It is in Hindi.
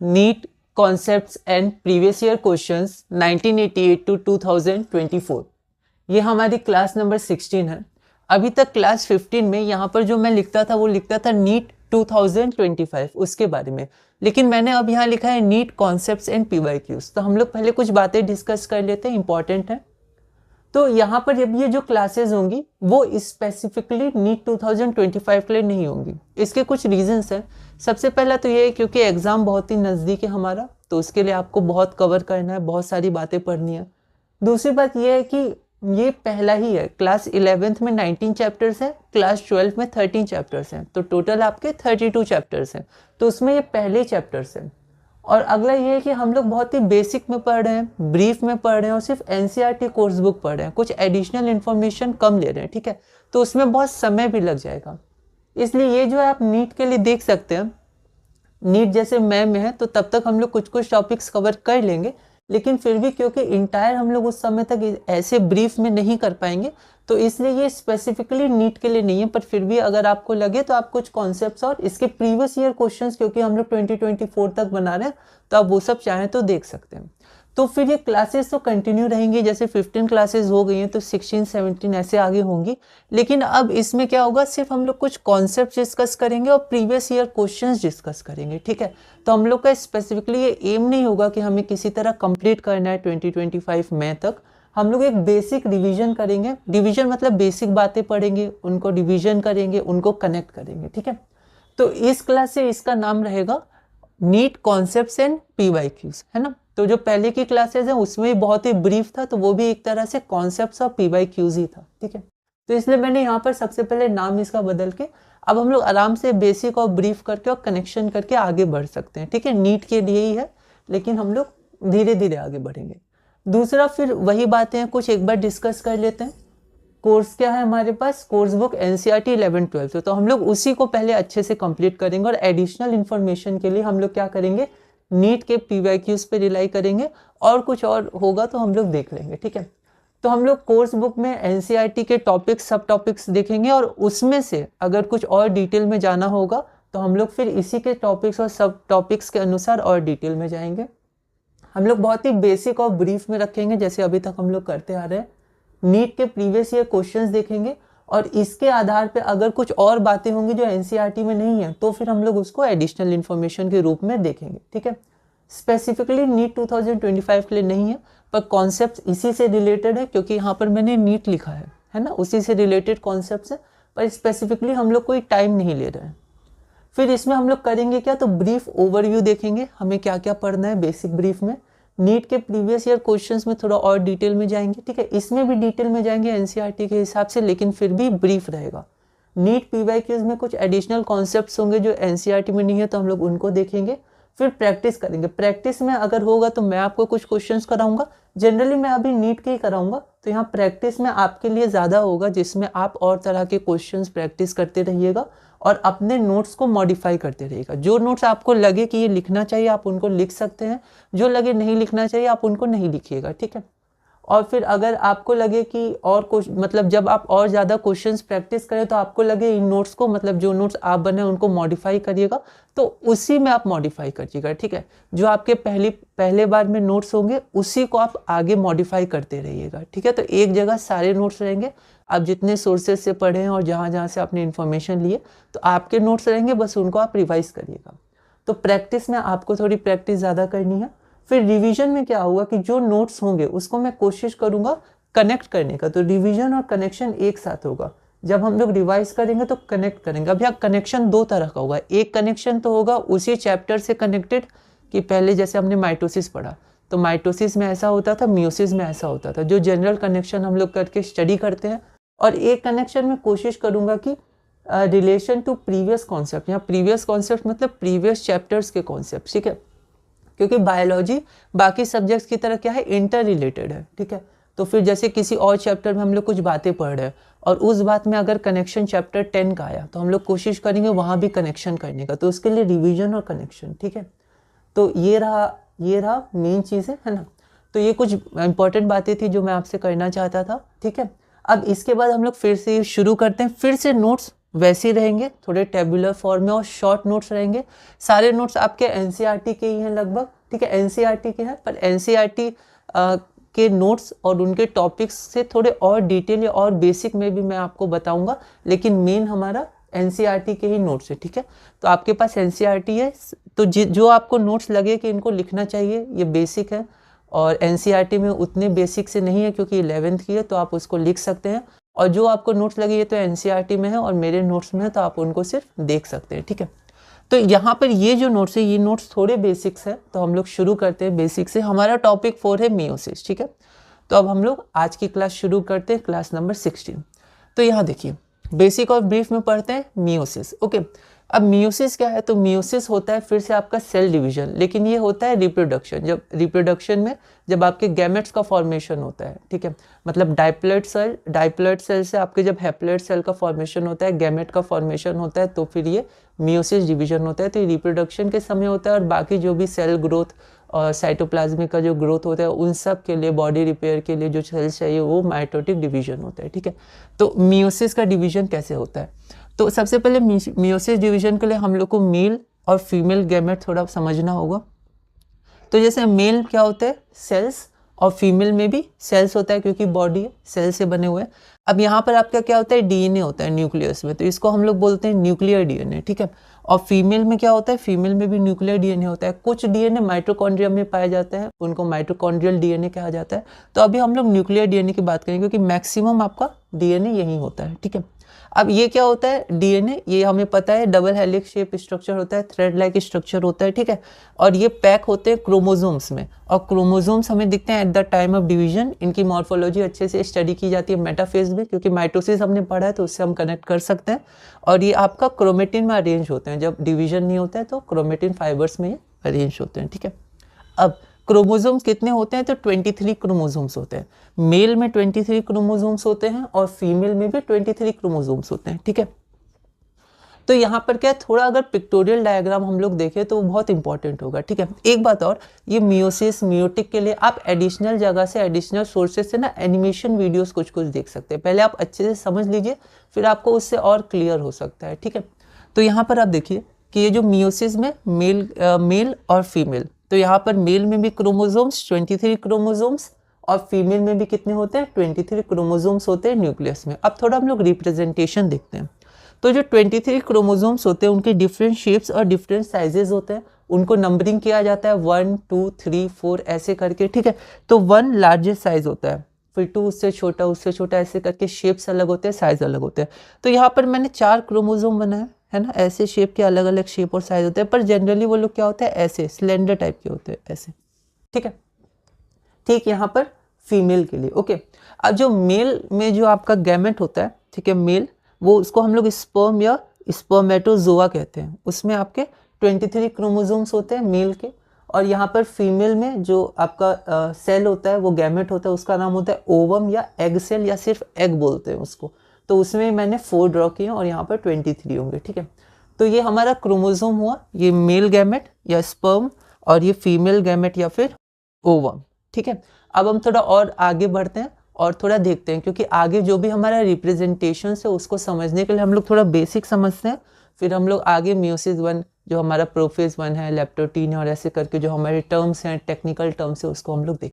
NEET concepts and previous year questions 1988 to 2024। ये हमारी क्लास नंबर 16 है। अभी तक क्लास 15 में यहाँ पर जो मैं लिखता था वो लिखता था नीट 2025 उसके बारे में, लेकिन मैंने अब यहाँ लिखा है नीट कॉन्सेप्ट्स एंड पीवाईक्यूज। तो हम लोग पहले कुछ बातें डिस्कस कर लेते हैं, इंपॉर्टेंट है। तो यहाँ पर जब ये जो क्लासेस होंगी वो स्पेसिफिकली नीट 2025 के लिए नहीं होंगी। इसके कुछ रीजंस हैं। सबसे पहला तो ये है क्योंकि एग्ज़ाम बहुत ही नज़दीक है हमारा, तो उसके लिए आपको बहुत कवर करना है, बहुत सारी बातें पढ़नी है। दूसरी बात ये है कि ये पहला ही है। क्लास 11th में 19 चैप्टर्स हैं, क्लास 12 में 13 चैप्टर्स हैं, तो टोटल आपके 32 चैप्टर्स हैं। तो उसमें ये पहले चैप्टर्स हैं। और अगला ये है कि हम लोग बहुत ही बेसिक में पढ़ रहे हैं, ब्रीफ में पढ़ रहे हैं और सिर्फ एनसीईआरटी कोर्स बुक पढ़ रहे हैं, कुछ एडिशनल इन्फॉर्मेशन कम ले रहे हैं, ठीक है। तो उसमें बहुत समय भी लग जाएगा। इसलिए ये जो है आप नीट के लिए देख सकते हैं, नीट जैसे मई में है तो तब तक हम लोग कुछ कुछ टॉपिक्स कवर कर लेंगे, लेकिन फिर भी क्योंकि इंटायर हम लोग उस समय तक ऐसे ब्रीफ में नहीं कर पाएंगे, तो इसलिए ये स्पेसिफिकली नीट के लिए नहीं है। पर फिर भी अगर आपको लगे तो आप कुछ कॉन्सेप्ट्स और इसके प्रीवियस ईयर क्वेश्चंस, क्योंकि हम लोग 2024 तक बना रहे हैं, तो आप वो सब चाहें तो देख सकते हैं। तो फिर ये क्लासेस तो कंटिन्यू रहेंगी, जैसे 15 क्लासेस हो गई हैं तो 16, 17 ऐसे आगे होंगी। लेकिन अब इसमें क्या होगा, सिर्फ हम लोग कुछ कॉन्सेप्ट डिस्कस करेंगे और प्रीवियस ईयर क्वेश्चंस डिस्कस करेंगे, ठीक है। तो हम लोग का स्पेसिफिकली ये एम नहीं होगा कि हमें किसी तरह कंप्लीट करना है 2025 मई तक। हम लोग एक बेसिक रिवीजन करेंगे। रिवीजन मतलब बेसिक बातें पढ़ेंगे, उनको रिवीजन करेंगे, उनको कनेक्ट करेंगे, ठीक है। तो इस क्लास से इसका नाम रहेगा नीट कॉन्सेप्ट्स एंड पीवाईक्यूज, है ना। तो जो पहले की क्लासेस हैं उसमें भी बहुत ही ब्रीफ था, तो वो भी एक तरह से कॉन्सेप्ट्स और पीवाईक्यूज ही था, ठीक है। तो इसलिए मैंने यहाँ पर सबसे पहले नाम इसका बदल के अब हम लोग आराम से बेसिक और ब्रीफ करके और कनेक्शन करके आगे बढ़ सकते हैं, ठीक है। नीट के लिए ही है, लेकिन हम लोग धीरे धीरे आगे बढ़ेंगे। दूसरा फिर वही बातें हैं, कुछ एक बार डिस्कस कर लेते हैं। कोर्स क्या है हमारे पास, कोर्स बुक एनसीईआरटी 11-12, तो हम लोग उसी को पहले अच्छे से कंप्लीट करेंगे और एडिशनल इन्फॉर्मेशन के लिए हम लोग क्या करेंगे, नीट के पीवाईक्यूज पे रिलाई करेंगे, और कुछ और होगा तो हम लोग देख लेंगे, ठीक है। तो हम लोग कोर्स बुक में एनसीईआरटी के टॉपिक्स, सब टॉपिक्स देखेंगे, और उसमें से अगर कुछ और डिटेल में जाना होगा तो हम लोग फिर इसी के टॉपिक्स और सब टॉपिक्स के अनुसार और डिटेल में जाएंगे। हम लोग बहुत ही बेसिक और ब्रीफ में रखेंगे, जैसे अभी तक हम लोग करते आ रहे हैं। नीट के प्रीवियस ईयर क्वेश्चंस देखेंगे, और इसके आधार पे अगर कुछ और बातें होंगी जो एनसीईआरटी में नहीं है तो फिर हम लोग उसको एडिशनल इन्फॉर्मेशन के रूप में देखेंगे, ठीक है। स्पेसिफिकली नीट 2025 के लिए नहीं है, पर कॉन्सेप्ट इसी से रिलेटेड है, क्योंकि यहाँ पर मैंने नीट लिखा है ना, उसी से रिलेटेड कॉन्सेप्ट है, पर स्पेसिफिकली हम लोग कोई टाइम नहीं ले रहे हैं। फिर इसमें हम लोग करेंगे क्या, तो ब्रीफ ओवरव्यू देखेंगे, हमें क्या क्या पढ़ना है बेसिक ब्रीफ में। नीट के प्रीवियस ईयर क्वेश्चंस में थोड़ा और डिटेल में जाएंगे, ठीक है। इसमें भी डिटेल में जाएंगे एनसीईआरटी के हिसाब से, लेकिन फिर भी ब्रीफ रहेगा। नीट पीवाईक्यूज में कुछ एडिशनल कॉन्सेप्ट्स होंगे जो एनसीईआरटी में नहीं है, तो हम लोग उनको देखेंगे। फिर प्रैक्टिस करेंगे। प्रैक्टिस में अगर होगा तो मैं आपको कुछ क्वेश्चंस कराऊंगा, जनरली मैं अभी नीट के ही कराऊंगा, तो यहाँ प्रैक्टिस में आपके लिए ज़्यादा होगा, जिसमें आप और तरह के क्वेश्चंस प्रैक्टिस करते रहिएगा और अपने नोट्स को मॉडिफाई करते रहिएगा। जो नोट्स आपको लगे कि ये लिखना चाहिए आप उनको लिख सकते हैं, जो लगे नहीं लिखना चाहिए आप उनको नहीं लिखिएगा, ठीक है। और फिर अगर आपको लगे कि और मतलब जब आप और ज़्यादा क्वेश्चंस प्रैक्टिस करें तो आपको लगे इन नोट्स को, मतलब जो नोट्स आप बने उनको मॉडिफाई करिएगा, तो उसी में आप मॉडिफाई करिएगा, ठीक है। जो आपके पहले बार में नोट्स होंगे उसी को आप आगे मॉडिफाई करते रहिएगा, ठीक है। तो एक जगह सारे नोट्स रहेंगे, आप जितने सोर्सेज से पढ़े हैं और जहाँ जहाँ से आपने इन्फॉर्मेशन लिए, तो आपके नोट्स रहेंगे, बस उनको आप रिवाइज करिएगा। तो प्रैक्टिस में आपको थोड़ी प्रैक्टिस ज़्यादा करनी है। फिर रिवीजन में क्या होगा कि जो नोट्स होंगे उसको मैं कोशिश करूंगा कनेक्ट करने का, तो रिवीजन और कनेक्शन एक साथ होगा। जब हम लोग रिवाइज करेंगे तो कनेक्ट करेंगे। अब यहाँ कनेक्शन दो तरह का होगा। एक कनेक्शन तो होगा उसी चैप्टर से कनेक्टेड, कि पहले जैसे हमने माइटोसिस पढ़ा, तो माइटोसिस में ऐसा होता था, मियोसिस में ऐसा होता था, जो जनरल कनेक्शन हम लोग करके स्टडी करते हैं। और एक कनेक्शन में कोशिश करूंगा कि रिलेशन टू प्रीवियस कॉन्सेप्ट, यहाँ प्रीवियस कॉन्सेप्ट मतलब प्रीवियस चैप्टर्स के कॉन्सेप्ट, ठीक है। क्योंकि बायोलॉजी बाकी सब्जेक्ट्स की तरह क्या है, इंटर रिलेटेड है, ठीक है। तो फिर जैसे किसी और चैप्टर में हम लोग कुछ बातें पढ़ रहे हैं और उस बात में अगर कनेक्शन चैप्टर 10 का आया तो हम लोग कोशिश करेंगे वहाँ भी कनेक्शन करने का, तो उसके लिए रिवीजन और कनेक्शन, ठीक है। तो ये रहा मेन चीज़ है ना। तो ये कुछ इंपॉर्टेंट बातें थी जो मैं आपसे करना चाहता था, ठीक है। अब इसके बाद हम लोग फिर से शुरू करते हैं, फिर से नोट्स वैसे ही रहेंगे, थोड़े टेबुलर फॉर्म में और शॉर्ट नोट्स रहेंगे। सारे नोट्स आपके एनसीईआरटी के ही हैं लगभग, ठीक है, एनसीईआरटी के हैं, पर एनसीईआरटी के नोट्स और उनके टॉपिक्स से थोड़े और डिटेल या और बेसिक में भी मैं आपको बताऊंगा, लेकिन मेन हमारा एनसीईआरटी के ही नोट्स है, ठीक है। तो आपके पास एनसीईआरटी है, तो जो आपको नोट्स लगे कि इनको लिखना चाहिए, ये बेसिक है, और एनसीईआरटी में उतने बेसिक से नहीं है क्योंकि 11th की है, तो आप उसको लिख सकते हैं। और जो आपको नोट्स लगे ये तो एनसीईआरटी में है और मेरे नोट्स में है, तो आप उनको सिर्फ देख सकते हैं, ठीक है। तो यहाँ पर ये जो नोट्स है, ये नोट्स थोड़े बेसिक्स है, तो हम लोग शुरू करते हैं बेसिक से। हमारा टॉपिक 4 है मियोसिस, ठीक है। तो अब हम लोग आज की क्लास शुरू करते हैं, क्लास नंबर 16। तो यहाँ देखिए, बेसिक और ब्रीफ में पढ़ते हैं मियोसिस, ओके। अब मियोसिस क्या है, तो मियोसिस होता है फिर से आपका सेल डिवीजन, लेकिन ये होता है रिप्रोडक्शन। जब रिप्रोडक्शन में जब आपके गैमेट्स का फॉर्मेशन होता है, ठीक है, मतलब डाइप्लॉइड सेल से आपके जब हैप्लॉइड सेल का फॉर्मेशन होता है, गैमेट का फॉर्मेशन होता है, तो फिर ये मियोसिस डिवीजन होता है। तो ये रिप्रोडक्शन के समय होता है, और बाकी जो भी सेल ग्रोथ और साइटोप्लाज्मिक का जो ग्रोथ होता है, उन सब के लिए, बॉडी रिपेयर के लिए जो सेल्स चाहिए, वो माइटोटिक डिवीजन होता है, ठीक है। तो मियोसिस का डिवीजन कैसे होता है, तो सबसे पहले मियोसिस डिवीजन के लिए हम लोग को मेल और फीमेल गैमेट थोड़ा समझना होगा। तो जैसे मेल क्या होता है, सेल्स, और फीमेल में भी सेल्स होता है क्योंकि बॉडी है, सेल से बने हुए हैं। अब यहाँ पर आपका क्या होता है, डीएनए होता है न्यूक्लियस में, तो इसको हम लोग बोलते हैं न्यूक्लियर डीएनए, ठीक है। और फीमेल में क्या होता है, फीमेल में भी न्यूक्लियर डीएनए होता है। कुछ डीएनए माइटोकॉन्ड्रिया में पाए जाते हैं, उनको माइटोकॉन्ड्रियल डीएनए कहा जाता है। तो अभी हम लोग न्यूक्लियर डीएनए की बात करेंगे क्योंकि मैक्सिमम आपका डीएनए यही होता है, ठीक है। अब ये क्या होता है डीएनए, ये हमें पता है डबल हेलिक्स शेप स्ट्रक्चर होता है, थ्रेड लाइक स्ट्रक्चर होता है, ठीक है। और ये पैक होते हैं क्रोमोसोम्स में, और क्रोमोसोम्स हमें दिखते हैं at the time of division. इनकी मॉर्फोलॉजी अच्छे से स्टडी की जाती है मेटाफेज में, क्योंकि माइटोसिस हमने पढ़ा है तो उससे हम कनेक्ट कर सकते हैं। और ये आपका क्रोमेटिन में अरेंज होते हैं, जब डिवीजन नहीं होता है तो क्रोमेटिन फाइबर्स में ये अरेंज होते हैं, ठीक है। अब क्रोमोसोम्स कितने होते हैं, तो 23 क्रोमोसोम्स होते हैं। मेल में 23 क्रोमोसोम्स होते हैं और फीमेल में भी 23 क्रोमोसोम्स होते हैं, ठीक है। तो यहाँ पर क्या है, थोड़ा अगर पिक्टोरियल डायग्राम हम लोग देखें तो वो बहुत इंपॉर्टेंट होगा, ठीक है। एक बात और, ये मियोसिस मियोटिक के लिए आप एडिशनल जगह से, एडिशनल सोर्सेज से ना एनिमेशन वीडियोस कुछ कुछ देख सकते हैं। पहले आप अच्छे से समझ लीजिए, फिर आपको उससे और क्लियर हो सकता है, ठीक है। तो यहाँ पर आप देखिए कि ये जो मियोसिस में मेल और फीमेल, तो यहाँ पर मेल में भी क्रोमोसोम्स 23 क्रोमोसोम्स, और फीमेल में भी कितने होते हैं, 23 क्रोमोसोम्स होते हैं न्यूक्लियस में। अब थोड़ा हम लोग रिप्रेजेंटेशन देखते हैं। तो जो 23 क्रोमोसोम्स होते हैं उनके डिफरेंट शेप्स और डिफरेंट साइजेस होते हैं, उनको नंबरिंग किया जाता है 1 2 3 4 ऐसे करके, ठीक है। तो 1 लार्जेस्ट साइज होता है, फिर 2 उससे छोटा, ऐसे करके शेप्स अलग होते हैं, साइज अलग होते हैं। तो यहाँ पर मैंने 4 क्रोमोसोम बनाए है ना, ऐसे शेप के अलग अलग शेप और साइज होते हैं, पर जनरली वो लोग क्या होते हैं, ऐसे स्लेंडर टाइप के होते हैं, ऐसे, ठीक है। ठीक यहाँ पर फीमेल के लिए, ओके। अब जो मेल में जो आपका गैमेट होता है, ठीक है, मेल, वो उसको हम लोग स्पर्म या स्पर्मेटोजोआ कहते हैं। उसमें आपके 23 क्रोमोसोम्स होते हैं मेल के, और यहाँ पर फीमेल में जो आपका सेल होता है, वो गैमेट होता है, उसका नाम होता है ओवम या एग सेल, या सिर्फ एग बोलते हैं उसको। तो उसमें मैंने 4 ड्रॉ किए और यहाँ पर 23 होंगे, ठीक है। तो ये हमारा क्रोमोसोम हुआ, ये मेल गैमेट या स्पर्म, और ये फीमेल गैमेट या फिर ओवम, ठीक है। अब हम थोड़ा और आगे बढ़ते हैं और थोड़ा देखते हैं, क्योंकि आगे जो भी हमारा रिप्रेजेंटेशन है उसको समझने के लिए हम लोग थोड़ा बेसिक समझते हैं, फिर हम लोग आगे मियोसिस 1 जो हमारा प्रोफेज 1 है, लेप्टोटीन है, और ऐसे करके जो हमारे टर्म्स हैं, टेक्निकल टर्म्स है, उसको हम लोग देखते हैं।